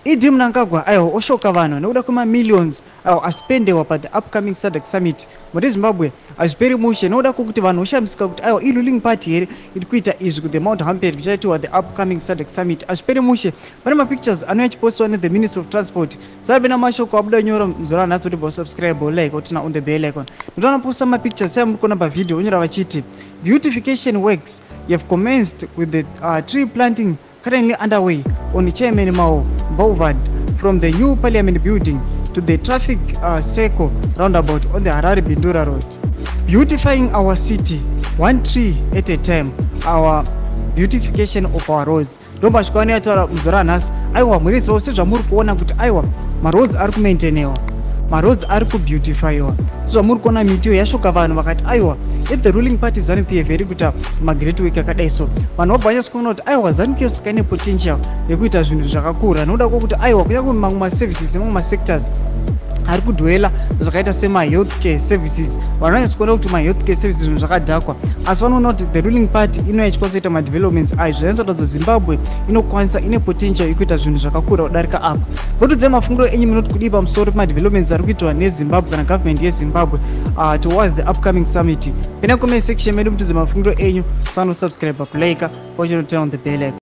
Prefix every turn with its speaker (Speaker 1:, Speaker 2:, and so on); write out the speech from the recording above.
Speaker 1: Idi Mnangagwa ayo oshoka vanhu nekuda kwema millions ayo aspendewa pa the upcoming SADC summit muri Zimbabwe azviperi mushe nekuda kwokuti vanhu oshamisika kuti ayo ruling party here iri kuita izvi kuti Mount Hampel kuchaitiwa the upcoming SADC summit azviperi mushe pane mapictures anouya achipostiwa ne the Ministry of Transport save namashoko abuda nyora muzora nhasi kuti subscribe like otina on the bell icon ndoona posta mapictures saya muri kuona pavideo onyora vachiti beautification works have commenced with the tree planting currently underway on Chairman Mao Boulevard from the new Parliament building to the traffic circle roundabout on the Harare Bindura Road. Beautifying our city, one tree at a time, our beautification of our roads. Ndomba shikwane yataura muzora nhasi aiwa muridzi wose zvamuri kuona kuti aiwa maroads ari kumaintainiwa maroads ari kubeautifyiwa zvamuri kuona mitiyo yashoka vanhu vakati aiwa if the ruling party ZANU-PF iri kuita magreat week akadai so vanhu vabva vanyasikuona kuti aiwa ZANU-PF saka ine potential yekuita zvinhu zvakakura nokuda kwokuti aiwa kunyange mamwe maservices nemamwe masectors ari kudwela zvakaita sema-healthcare services vanhu vanyasikuona kuti ma-healthcare services zvinhu zvakadhakwa asi vanoona kuti the ruling party inoya ichikwanisa ma-developments ayo zvinyanisa kuti Zimbabwe inokwanisa ine potential yekuita zvinhu zvakakura kudarika apa votodzai mafungiro enyu munoti kudii pamusoro pema-developments ari kuitwa neZimbabwe kana government yeZimbabwe towards the upcoming summit pena comment section medu mutidze mafungiro enyu sano subscribe kulike pachino turn on the bell icon.